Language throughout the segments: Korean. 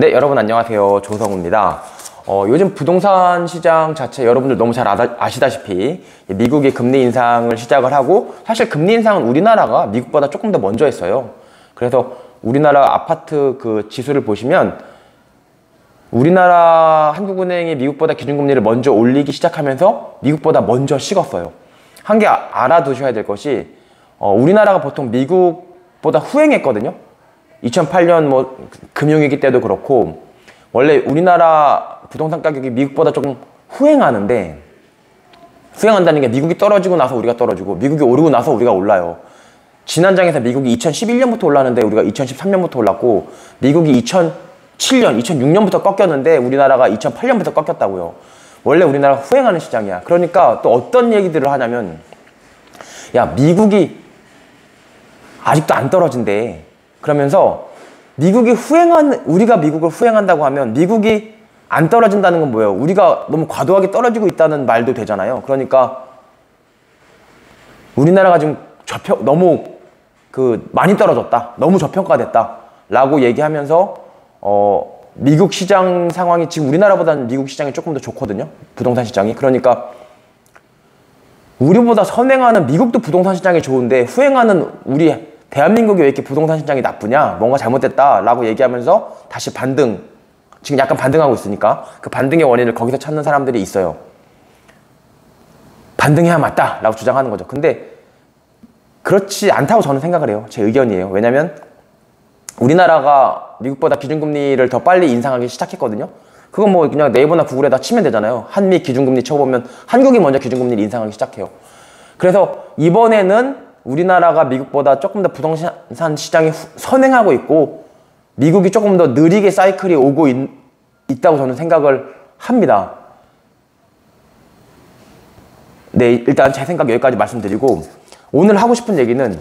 네, 여러분 안녕하세요. 조성우입니다. 요즘 부동산 시장 자체 여러분들 너무 잘 아시다시피 미국이 금리 인상을 시작을 하고, 사실 금리 인상은 우리나라가 미국보다 조금 더 먼저 했어요. 그래서 우리나라 아파트 그 지수를 보시면 우리나라 한국은행이 미국보다 기준금리를 먼저 올리기 시작하면서 미국보다 먼저 식었어요. 한 개 알아두셔야 될 것이, 우리나라가 보통 미국보다 후행했거든요. 2008년 뭐 금융위기 때도 그렇고, 원래 우리나라 부동산 가격이 미국보다 조금 후행하는데, 후행한다는 게 미국이 떨어지고 나서 우리가 떨어지고 미국이 오르고 나서 우리가 올라요. 지난 장에서 미국이 2011년부터 올랐는데 우리가 2013년부터 올랐고, 미국이 2007년, 2006년부터 꺾였는데 우리나라가 2008년부터 꺾였다고요. 원래 우리나라가 후행하는 시장이야. 그러니까 또 어떤 얘기들을 하냐면, 야, 미국이 아직도 안 떨어진대. 그러면서 우리가 미국을 후행한다고 하면 미국이 안 떨어진다는 건 뭐예요? 우리가 너무 과도하게 떨어지고 있다는 말도 되잖아요. 그러니까 우리나라가 지금 너무 많이 떨어졌다, 너무 저평가됐다 라고 얘기하면서 미국 시장 상황이 지금 우리나라보다는 미국 시장이 조금 더 좋거든요, 부동산 시장이. 그러니까 우리보다 선행하는 미국도 부동산 시장이 좋은데 후행하는 우리 대한민국이 왜 이렇게 부동산 시장이 나쁘냐, 뭔가 잘못됐다 라고 얘기하면서 다시 지금 약간 반등하고 있으니까 그 반등의 원인을 거기서 찾는 사람들이 있어요. 반등해야 맞다 라고 주장하는 거죠. 근데 그렇지 않다고 저는 생각을 해요. 제 의견이에요. 왜냐면 우리나라가 미국보다 기준금리를 더 빨리 인상하기 시작했거든요. 그건 뭐 그냥 네이버나 구글에다 치면 되잖아요. 한미 기준금리 쳐보면 한국이 먼저 기준금리를 인상하기 시작해요. 그래서 이번에는 우리나라가 미국보다 조금 더 부동산 시장이 선행하고 있고, 미국이 조금 더 느리게 사이클이 오고 있다고 저는 생각을 합니다. 네, 일단 제 생각 여기까지 말씀드리고, 오늘 하고 싶은 얘기는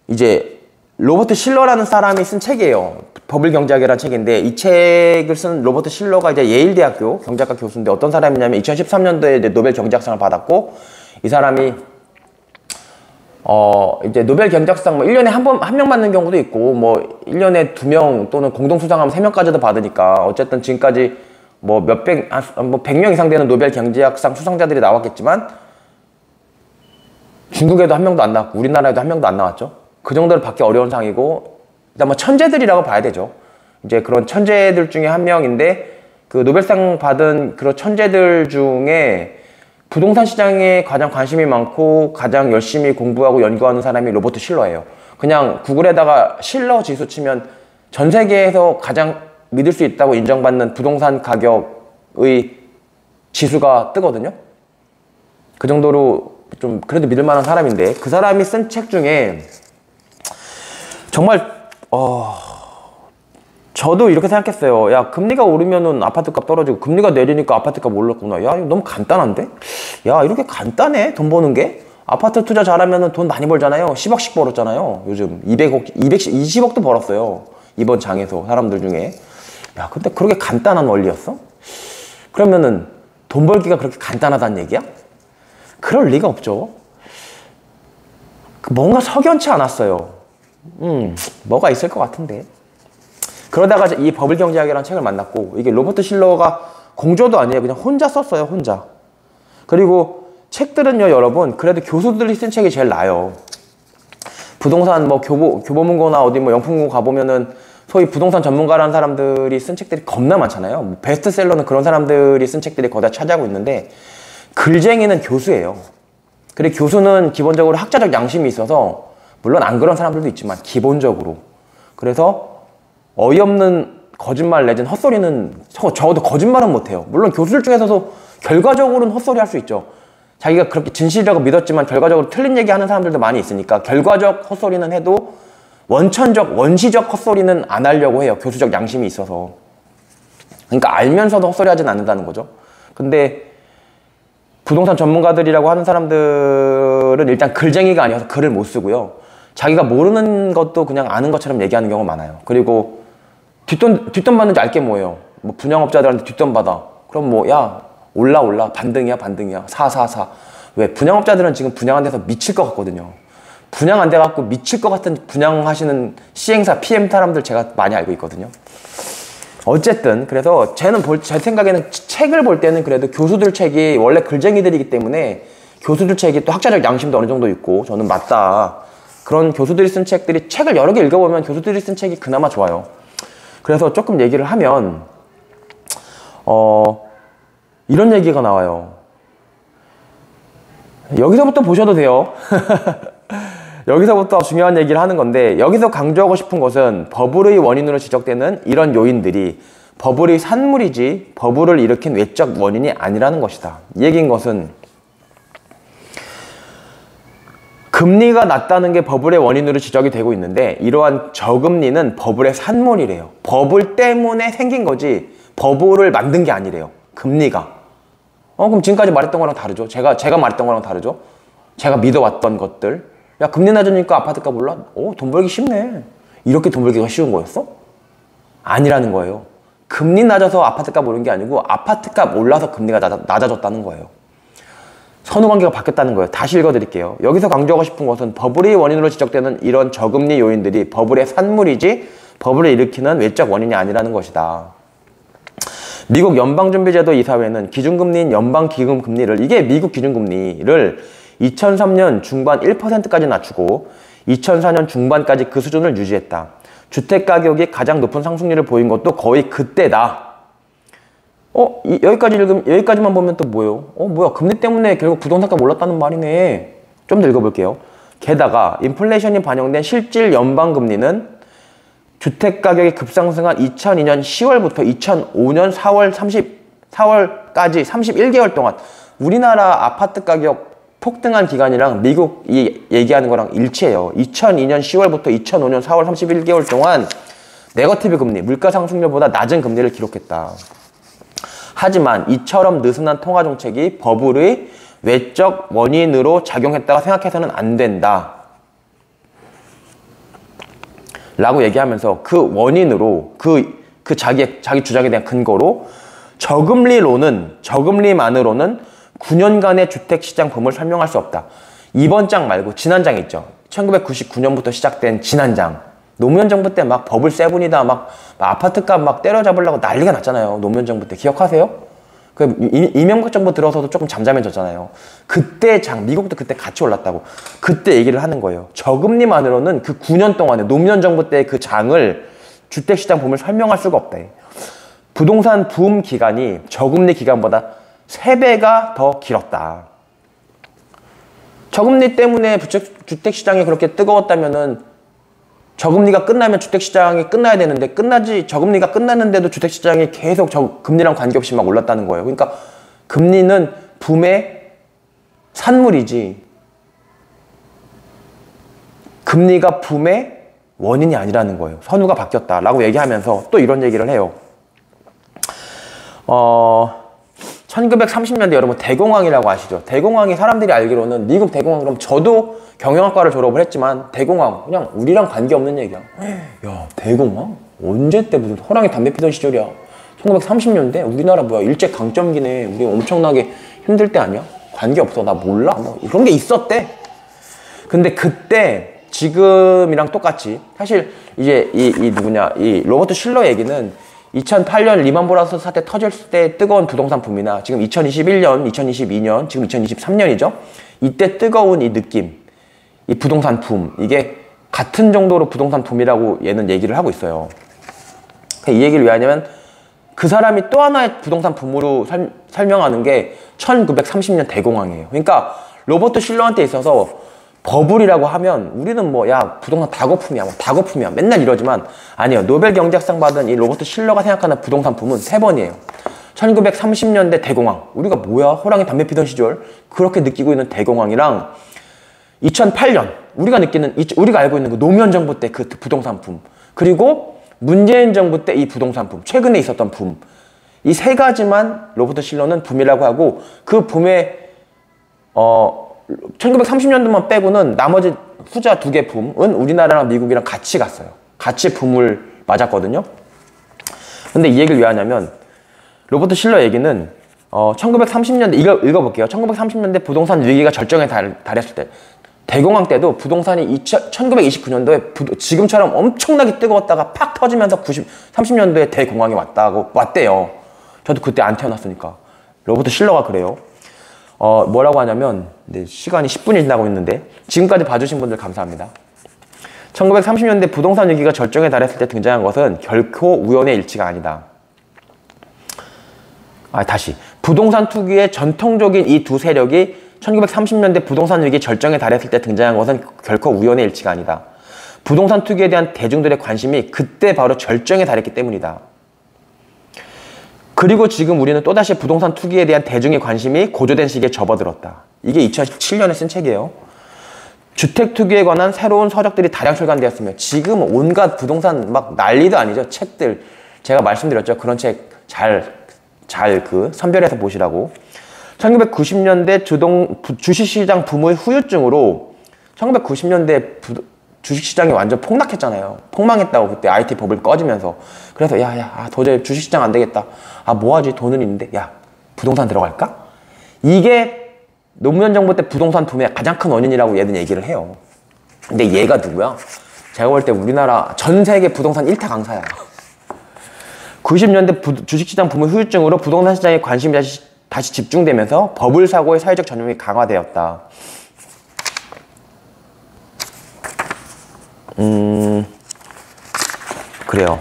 이제 로버트 실러라는 사람이 쓴 책이에요. 버블 경제학이라는 책인데, 이 책을 쓴 로버트 실러가 이제 예일대학교 경제학과 교수인데, 어떤 사람이냐면 2013년도에 노벨 경제학상을 받았고, 이 사람이 이제 노벨 경제학상 뭐 1년에 한 명 받는 경우도 있고, 뭐 1년에 2명 또는 공동 수상하면 3명까지도 받으니까, 어쨌든 지금까지 뭐 100명 이상 되는 노벨 경제학상 수상자들이 나왔겠지만, 중국에도 한 명도 안 나왔고 우리나라에도 한 명도 안 나왔죠. 그 정도로 받기 어려운 상이고, 일단 뭐 천재들이라고 봐야 되죠. 이제 그런 천재들 중에 한 명인데, 그 노벨상 받은 그런 천재들 중에 부동산 시장에 가장 관심이 많고 가장 열심히 공부하고 연구하는 사람이 로버트 실러예요. 그냥 구글에다가 실러 지수 치면 전 세계에서 가장 믿을 수 있다고 인정받는 부동산 가격의 지수가 뜨거든요. 그 정도로 좀 그래도 믿을 만한 사람인데, 그 사람이 쓴 책 중에 정말 저도 이렇게 생각했어요. 야, 금리가 오르면은 아파트값 떨어지고 금리가 내리니까 아파트값 올랐구나. 야, 이거 너무 간단한데? 야, 이렇게 간단해, 돈 버는 게? 아파트 투자 잘하면은 돈 많이 벌잖아요. 10억씩 벌었잖아요. 요즘 20억도 벌었어요. 이번 장에서 사람들 중에. 야, 근데 그렇게 간단한 원리였어? 그러면은 돈 벌기가 그렇게 간단하다는 얘기야? 그럴 리가 없죠. 뭔가 석연치 않았어요. 뭐가 있을 것 같은데. 그러다가 이 버블 경제학이라는 책을 만났고, 이게 로버트 실러가 공저도 아니에요. 그냥 혼자 썼어요, 혼자. 그리고 책들은요, 여러분, 그래도 교수들이 쓴 책이 제일 나아요. 부동산 뭐 교보문고나 어디 뭐 영풍고 가보면은 소위 부동산 전문가라는 사람들이 쓴 책들이 겁나 많잖아요. 뭐 베스트셀러는 그런 사람들이 쓴 책들이 거의 다 차지하고 있는데, 글쟁이는 교수예요. 그리고 교수는 기본적으로 학자적 양심이 있어서, 물론 안 그런 사람들도 있지만 기본적으로. 그래서 어이없는 거짓말 내진 헛소리는 적어도 거짓말은 못해요. 물론 교수들 중에서도 결과적으로는 헛소리 할 수 있죠. 자기가 그렇게 진실이라고 믿었지만 결과적으로 틀린 얘기 하는 사람들도 많이 있으니까, 결과적 헛소리는 해도 원시적 헛소리는 안 하려고 해요. 교수적 양심이 있어서. 그러니까 알면서도 헛소리 하진 않는다는 거죠. 근데 부동산 전문가들이라고 하는 사람들은 일단 글쟁이가 아니어서 글을 못 쓰고요. 자기가 모르는 것도 그냥 아는 것처럼 얘기하는 경우가 많아요. 그리고 뒷돈 받는지 알게 뭐예요. 뭐 분양업자들한테 뒷돈 받아. 그럼 뭐, 야, 올라, 반등이야, 사. 왜? 분양업자들은 지금 분양한 데서 미칠 것 같거든요. 분양 안 돼갖고 미칠 것 같은 분양하시는 시행사, PM 사람들 제가 많이 알고 있거든요. 어쨌든 그래서 제 생각에는 책을 볼 때는 그래도 교수들 책이 원래 글쟁이들이기 때문에 교수들 책이 또 학자적 양심도 어느 정도 있고 저는 맞다. 그런 교수들이 쓴 책들이 책을 여러 개 읽어보면 교수들이 쓴 책이 그나마 좋아요. 그래서 조금 얘기를 하면 이런 얘기가 나와요. 여기서부터 보셔도 돼요. 여기서부터 중요한 얘기를 하는 건데 여기서 강조하고 싶은 것은 버블의 원인으로 지적되는 이런 요인들이 버블의 산물이지 버블을 일으킨 외적 원인이 아니라는 것이다. 이 얘기인 것은 금리가 낮다는 게 버블의 원인으로 지적이 되고 있는데 이러한 저금리는 버블의 산물이래요. 버블 때문에 생긴 거지 버블을 만든 게 아니래요. 금리가. 그럼 지금까지 말했던 거랑 다르죠. 제가 말했던 거랑 다르죠. 제가 믿어왔던 것들. 야, 금리 낮으니까 아파트값 올라? 돈 벌기 쉽네. 이렇게 돈 벌기가 쉬운 거였어? 아니라는 거예요. 금리 낮아서 아파트값 오른 게 아니고 아파트값 올라서 금리가 낮아졌다는 거예요. 선후관계가 바뀌었다는 거예요. 다시 읽어드릴게요. 여기서 강조하고 싶은 것은 버블의 원인으로 지적되는 이런 저금리 요인들이 버블의 산물이지 버블을 일으키는 외적 원인이 아니라는 것이다. 미국 연방준비제도 이사회는 기준금리인 연방기금금리를 이게 미국 기준금리를 2003년 중반 1%까지 낮추고 2004년 중반까지 그 수준을 유지했다. 주택가격이 가장 높은 상승률을 보인 것도 거의 그때다. 여기까지만 보면 또 뭐예요? 뭐야, 금리 때문에 결국 부동산값 올랐다는 말이네. 좀 더 읽어볼게요. 게다가 인플레이션이 반영된 실질 연방금리는 주택가격이 급상승한 2002년 10월부터 2005년 4월까지 31개월 동안 우리나라 아파트 가격 폭등한 기간이랑 미국이 얘기하는 거랑 일치해요. 2002년 10월부터 2005년 4월 31개월 동안 네거티브 금리, 물가 상승률보다 낮은 금리를 기록했다. 하지만 이처럼 느슨한 통화 정책이 버블의 외적 원인으로 작용했다고 생각해서는 안 된다. 라고 얘기하면서 그 원인으로 자기 주장에 대한 근거로 저금리만으로는 9년간의 주택시장 붐을 설명할 수 없다. 이번 장 말고 지난 장 있죠. 1999년부터 시작된 지난 장. 노무현 정부 때 막 버블 세븐이다 막 아파트값 막 때려잡으려고 난리가 났잖아요. 노무현 정부 때 기억하세요? 이명박 정부 들어서도 조금 잠잠해졌잖아요. 미국도 그때 같이 올랐다고. 그때 얘기를 하는 거예요. 저금리만으로는 그 9년 동안에 노무현 정부 때 그 장을 주택시장 붐을 설명할 수가 없다. 부동산 붐 기간이 저금리 기간보다 3배가 더 길었다. 저금리 때문에 주택시장이 그렇게 뜨거웠다면은 저금리가 끝나면 주택시장이 끝나야 되는데 저금리가 끝났는데도 주택시장이 계속 금리랑 관계없이 막 올랐다는 거예요. 그러니까 금리는 붐의 산물이지 금리가 붐의 원인이 아니라는 거예요. 선후가 바뀌었다라고 얘기하면서 또 이런 얘기를 해요. 1930년대 여러분 대공황이라고 아시죠? 대공황이 사람들이 알기로는 미국 대공황, 그럼 저도 경영학과를 졸업을 했지만 대공황 그냥 우리랑 관계없는 얘기야. 야, 대공황? 언제 때 무슨 호랑이 담배 피던 시절이야. 1930년대? 우리나라 뭐야 일제강점기네. 우리 엄청나게 힘들 때 아니야? 관계없어. 나 몰라. 뭐 그런 게 있었대. 근데 그때 지금이랑 똑같이 사실 이제 이 로버트 실러 얘기는 2008년 리만 브라더스 사태 터졌을 때 뜨거운 부동산 붐이나 지금 2021년, 2022년, 지금 2023년이죠. 이때 뜨거운 이 느낌, 이 부동산 붐, 이게 같은 정도로 부동산 붐이라고 얘는 얘기를 하고 있어요. 이 얘기를 왜 하냐면 그 사람이 또 하나의 부동산 붐으로 설명하는 게 1930년 대공황이에요. 그러니까 로버트 실러한테 있어서 버블이라고 하면 우리는 뭐 야 부동산 다거품이야 맨날 이러지만 아니에요. 노벨 경제학상 받은 이 로버트 실러가 생각하는 부동산 붐은 3번이에요 1930년대 대공황, 우리가 뭐야 호랑이 담배 피던 시절 그렇게 느끼고 있는 대공황이랑 2008년 우리가 알고 있는 그 노무현 정부 때 그 부동산 붐, 그리고 문재인 정부 때 이 부동산 붐, 최근에 있었던 붐, 이 3가지만 로버트 실러는 붐이라고 하고 그 붐의 1930년도만 빼고는 나머지 후자 2개 붐은 우리나라랑 미국이랑 같이 갔어요. 같이 붐을 맞았거든요. 근데 이 얘기를 왜 하냐면 로버트 실러 얘기는 1930년대 이거 읽어볼게요. 1930년대 부동산 위기가 절정에 달했을 때 대공황 때도 부동산이 1929년도에 지금처럼 엄청나게 뜨거웠다가 팍 터지면서 30년도에 대공황이 왔대요. 저도 그때 안 태어났으니까. 로버트 실러가 그래요. 뭐라고 하냐면, 시간이 10분이 지나고 있는데, 지금까지 봐주신 분들 감사합니다. 1930년대 부동산 위기가 절정에 달했을 때 등장한 것은 결코 우연의 일치가 아니다. 다시. 부동산 투기의 전통적인 이 두 세력이 1930년대 부동산 위기 절정에 달했을 때 등장한 것은 결코 우연의 일치가 아니다. 부동산 투기에 대한 대중들의 관심이 그때 바로 절정에 달했기 때문이다. 그리고 지금 우리는 또다시 부동산 투기에 대한 대중의 관심이 고조된 시기에 접어들었다. 이게 2007년에 쓴 책이에요. 주택 투기에 관한 새로운 서적들이 다량 출간되었으며 지금 온갖 부동산 막 난리도 아니죠. 책들 제가 말씀드렸죠. 그런 책 잘 선별해서 보시라고. 1990년대 주식시장 붐의 후유증으로 1990년대 주식시장이 완전 폭락했잖아요. 폭망했다고 그때 IT 버블 꺼지면서. 그래서 도저히 주식시장 안 되겠다. 뭐하지? 돈은 있는데 부동산 들어갈까? 이게 노무현 정부 때 부동산 붐의 가장 큰 원인이라고 얘는 얘기를 해요. 근데 얘가 누구야? 제가 볼 때 우리나라 전 세계 부동산 1타 강사야. 90년대 주식시장 붐의 후유증으로 부동산 시장에 관심이 다시 집중되면서 버블 사고의 사회적 전염이 강화되었다. 그래요.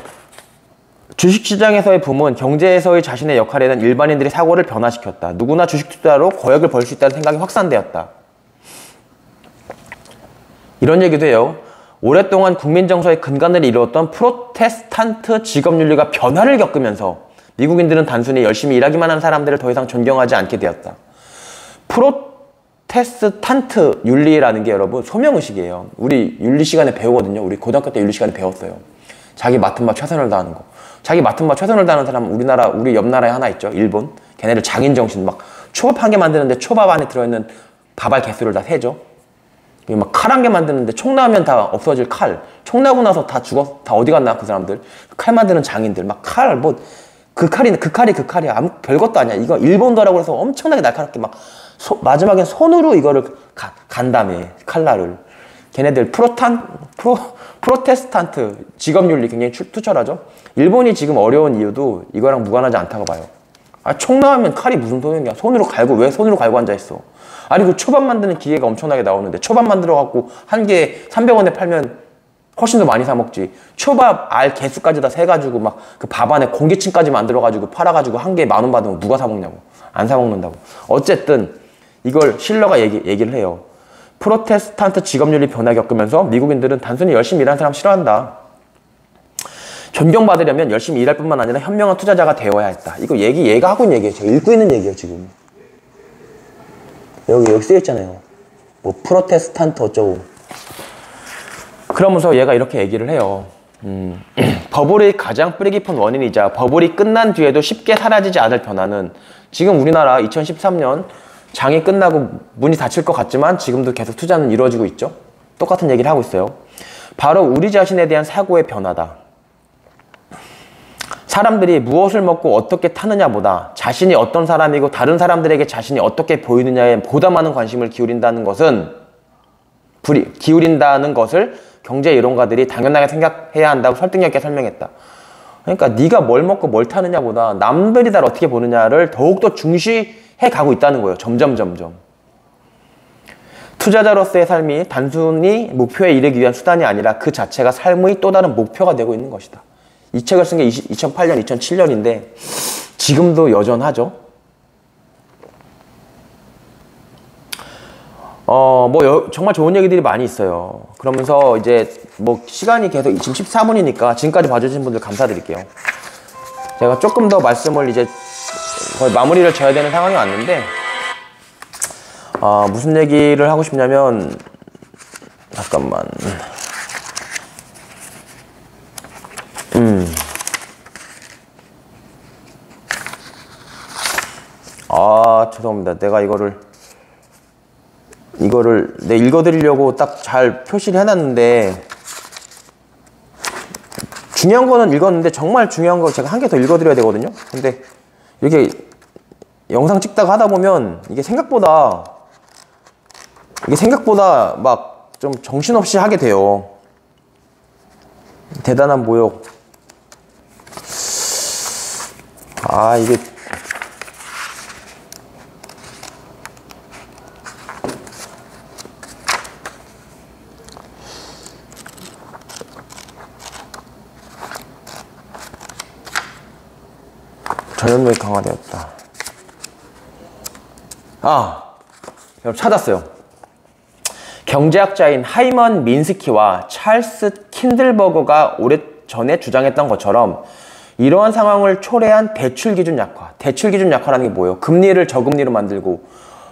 주식시장에서의 붐은 경제에서의 자신의 역할에 대한 일반인들의 사고를 변화시켰다. 누구나 주식 투자로 거역을 벌 수 있다는 생각이 확산되었다. 이런 얘기도 해요. 오랫동안 국민 정서의 근간을 이루었던 프로테스탄트 직업윤리가 변화를 겪으면서 미국인들은 단순히 열심히 일하기만 하는 사람들을 더 이상 존경하지 않게 되었다. 프로테스탄트 윤리라는 게 여러분 소명의식이에요. 우리 윤리 시간에 배우거든요. 우리 고등학교 때 윤리 시간에 배웠어요. 자기 맡은 바 최선을 다하는 거. 자기 맡은 바 최선을 다하는 사람은 우리 옆 나라에 하나 있죠. 일본. 걔네들 장인정신 막 초밥 한 개 만드는데 초밥 안에 들어있는 밥알 개수를 다 세죠. 막 칼 한 개 만드는데 총 나오면 다 없어질 칼. 총 나고 나서 다 어디 갔나 그 사람들. 칼 만드는 장인들. 막 칼 그 칼이야. 아무 별것도 아니야. 이거 일본도라고 해서 엄청나게 날카롭게 막 마지막엔 손으로 이거를 간다며. 칼날을. 걔네들 프로테스탄트 직업윤리 굉장히 투철하죠. 일본이 지금 어려운 이유도 이거랑 무관하지 않다고 봐요. 총 나오면 칼이 무슨 소용이야. 손으로 갈고 왜 손으로 갈고 앉아있어. 그 초밥 만드는 기계가 엄청나게 나오는데 초밥 만들어갖고 한 개에 300원에 팔면 훨씬 더 많이 사 먹지. 초밥 알 개수까지 다 세가지고 막 그 밥 안에 공기층까지 만들어가지고 팔아가지고 한 개에 10,000원 받으면 누가 사 먹냐고. 안 사 먹는다고. 어쨌든 이걸 실러가 얘기를 해요. 프로테스탄트 직업윤리 변화 겪으면서 미국인들은 단순히 열심히 일하는 사람 싫어한다. 존경받으려면 열심히 일할 뿐만 아니라 현명한 투자자가 되어야 했다. 이거 얘가 하고 있는 얘기예요. 제가 읽고 있는 얘기예요, 지금. 여기 쓰여있잖아요. 프로테스탄트 어쩌고. 그러면서 얘가 이렇게 얘기를 해요. 버블의 가장 뿌리 깊은 원인이자 버블이 끝난 뒤에도 쉽게 사라지지 않을 변화는 지금 우리나라 2013년 장이 끝나고 문이 닫힐 것 같지만 지금도 계속 투자는 이루어지고 있죠. 똑같은 얘기를 하고 있어요. 바로 우리 자신에 대한 사고의 변화다. 사람들이 무엇을 먹고 어떻게 타느냐보다 자신이 어떤 사람이고 다른 사람들에게 자신이 어떻게 보이느냐에 보다 많은 관심을 기울인다는 것을 경제 이론가들이 당연하게 생각해야 한다고 설득력 있게 설명했다. 그러니까 네가 뭘 먹고 뭘 타느냐보다 남들이 나를 어떻게 보느냐를 더욱더 중시해 가고 있다는 거예요. 점점. 투자자로서의 삶이 단순히 목표에 이르기 위한 수단이 아니라 그 자체가 삶의 또 다른 목표가 되고 있는 것이다. 이 책을 쓴 게 2008년, 2007년인데 지금도 여전하죠. 정말 좋은 얘기들이 많이 있어요. 그러면서 이제 시간이 계속 지금 14분이니까 지금까지 봐주신 분들 감사드릴게요. 제가 조금 더 말씀을 이제 거의 마무리를 져야 되는 상황이 왔는데 무슨 얘기를 하고 싶냐면 잠깐만. 죄송합니다. 내가 이거를 읽어드리려고 딱 잘 표시를 해놨는데 중요한 거는 읽었는데 정말 중요한 거 제가 한 개 더 읽어드려야 되거든요. 근데 이렇게 영상 찍다가 하다 보면 이게 생각보다 이게 생각보다 막 좀 정신없이 하게 돼요. 대단한 모욕. 아, 이게 전염력이 강화되었다. 아, 여러분 찾았어요. 경제학자인 하이먼 민스키와 찰스 킨들버거가 오래전에 주장했던 것처럼 이러한 상황을 초래한 대출기준 약화. 대출기준 약화라는 게 뭐예요? 금리를 저금리로 만들고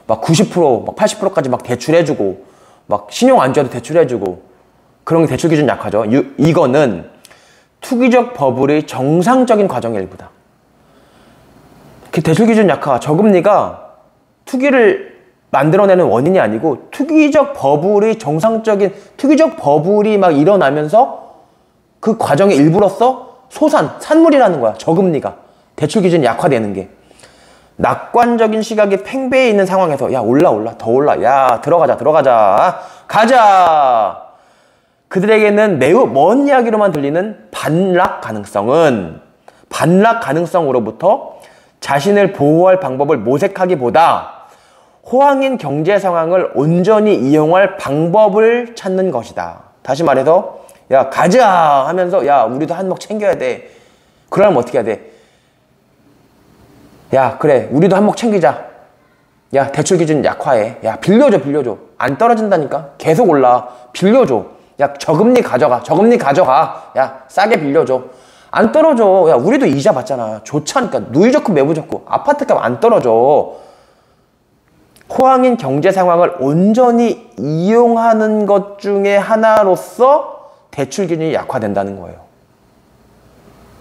막 90%, 막 80%까지 막 대출해주고 막 신용 안 줘도 대출해주고 그런 게 대출기준 약화죠. 이거는 투기적 버블의 정상적인 과정의 일부다. 대출기준 약화, 저금리가 투기를 만들어내는 원인이 아니고 투기적 버블이 정상적인 투기적 버블이 막 일어나면서 그 과정의 일부로서 산물이라는 거야. 저금리가 대출기준이 약화되는 게 낙관적인 시각이 팽배해 있는 상황에서 야 올라 더 올라 야 들어가자 가자. 그들에게는 매우 먼 이야기로만 들리는 반락 가능성으로부터 자신을 보호할 방법을 모색하기보다 호황인 경제 상황을 온전히 이용할 방법을 찾는 것이다. 다시 말해서 야 가자 하면서 야 우리도 한몫 챙겨야 돼. 그러면 어떻게 해야 돼? 야 그래 우리도 한몫 챙기자. 야 대출기준 약화해. 야 빌려줘. 안 떨어진다니까. 계속 올라. 빌려줘. 야 저금리 가져가. 야 싸게 빌려줘. 안 떨어져. 야 우리도 이자 받잖아. 좋잖아. 누이 좋고 매부 좋고 아파트값 안 떨어져. 호황인 경제 상황을 온전히 이용하는 것 중에 하나로서 대출 기준이 약화된다는 거예요.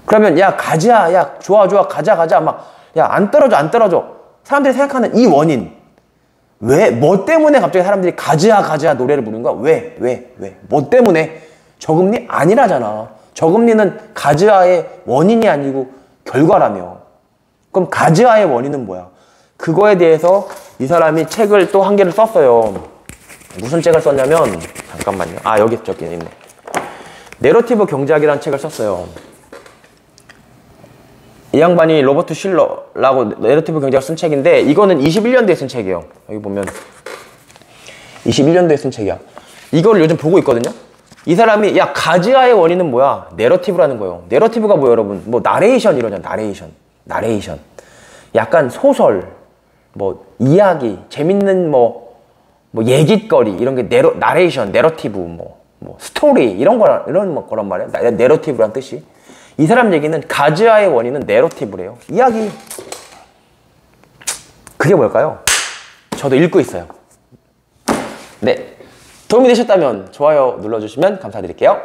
그러면 야 가자, 야 좋아 가자 막 야 안 떨어져. 사람들이 생각하는 이 원인 왜 뭐 때문에 갑자기 사람들이 가자 노래를 부르는 거야? 왜 뭐 때문에? 저금리 아니라잖아. 저금리는 가즈아의 원인이 아니고 결과라며. 그럼 가즈아의 원인은 뭐야? 그거에 대해서 이 사람이 책을 또 한 개를 썼어요. 무슨 책을 썼냐면 잠깐만요. 아 여기 저기 있네. 내러티브 경제학이라는 책을 썼어요. 이 양반이 로버트 실러라고 내러티브 경제학 쓴 책인데 이거는 21년도에 쓴 책이에요. 여기 보면 21년도에 쓴 책이야. 이거를 요즘 보고 있거든요. 이 사람이 야 가즈아의 원인은 뭐야? 내러티브라는 거예요. 내러티브가 뭐예요 여러분? 뭐 나레이션 이러잖아. 나레이션 약간 소설 뭐 이야기 재밌는 뭐 얘깃거리 이런 게 나레이션 내러티브 뭐 스토리 이런 거란 말이야. 내러티브란 뜻이. 이 사람 얘기는 가즈아의 원인은 내러티브래요. 이야기. 그게 뭘까요? 저도 읽고 있어요. 네, 도움이 되셨다면 좋아요 눌러주시면 감사드릴게요.